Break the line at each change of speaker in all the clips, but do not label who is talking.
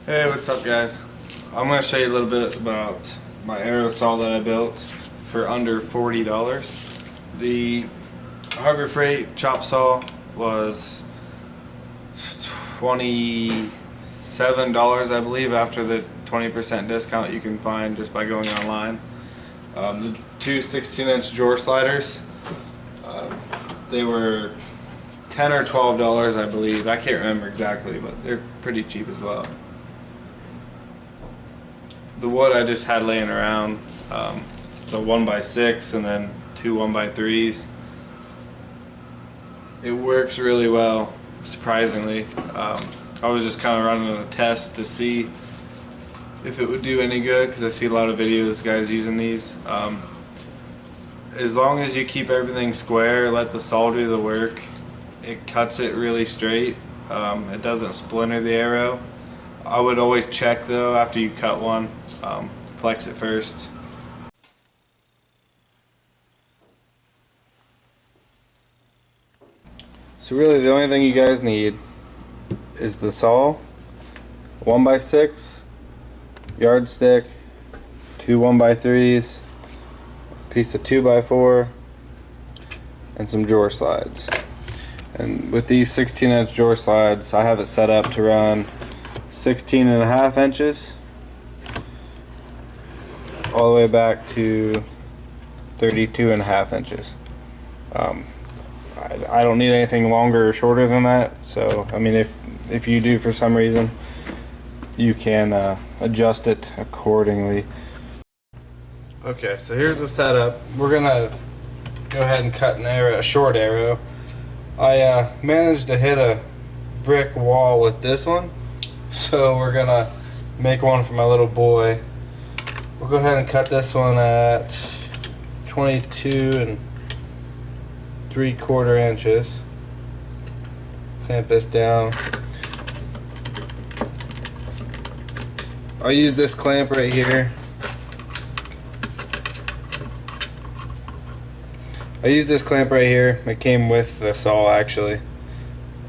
Hey, what's up guys? I'm going to show you a little bit about my arrow saw that I built for under $40. The Harbor Freight chop saw was $27 I believe after the 20% discount you can find just by going online. The two 16-inch drawer sliders, they were $10 or $12 I believe. I can't remember exactly, but they're pretty cheap as well. The wood I just had laying around, so 1x6 and then two 1x3s. It works really well, surprisingly. I was just kind of running a test to see if it would do any good because I see a lot of videos guys using these. As long as you keep everything square, let the saw do the work, it cuts it really straight. It doesn't splinter the arrow. I would always check though after you cut one, flex it first. So really the only thing you guys need is the saw, 1x6, yardstick, two 1x3s, a piece of 2x4, and some drawer slides. And with these 16-inch drawer slides, I have it set up to run 16.5 inches all the way back to 32.5 inches. I don't need anything longer or shorter than that, so I mean if you do for some reason, you can adjust it accordingly. Okay, so here's the setup. We're gonna go ahead and cut an arrow, a short arrow. I managed to hit a brick wall with this one, so we're gonna make one for my little boy. We'll go ahead and cut this one at 22 3/4 inches. Clamp this down. I'll use this clamp right here. It came with the saw actually.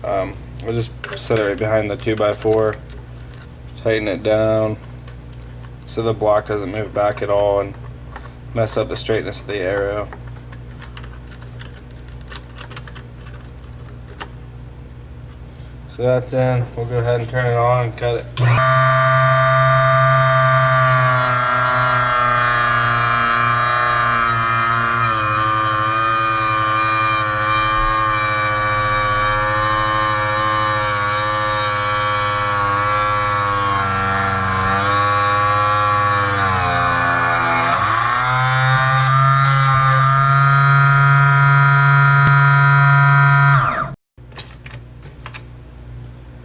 I'll just set it right behind the 2x4. Tighten it down so the block doesn't move back at all and mess up the straightness of the arrow. So that's in. We'll go ahead and turn it on and cut it.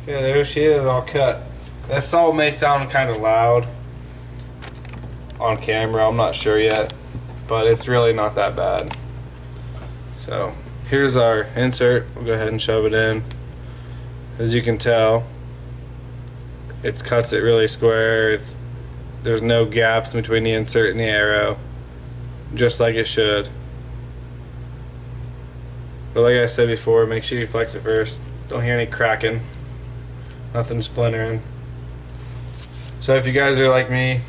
Okay, there she is, all cut. That saw may sound kind of loud on camera, I'm not sure yet, but it's really not that bad. So here's our insert. We'll go ahead and shove it in. As you can tell, it cuts it really square. There's no gaps between the insert and the arrow, just like it should. But like I said before, make sure you flex it first. Don't hear any cracking. Nothing splintering. So if you guys are like me,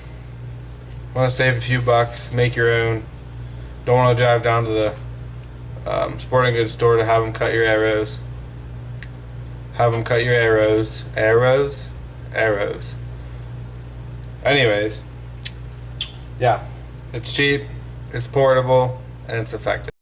want to save a few bucks, make your own. Don't want to drive down to the sporting goods store to have them cut your arrows. Have them cut your arrows. Arrows. Anyways, yeah, it's cheap, it's portable, and it's effective.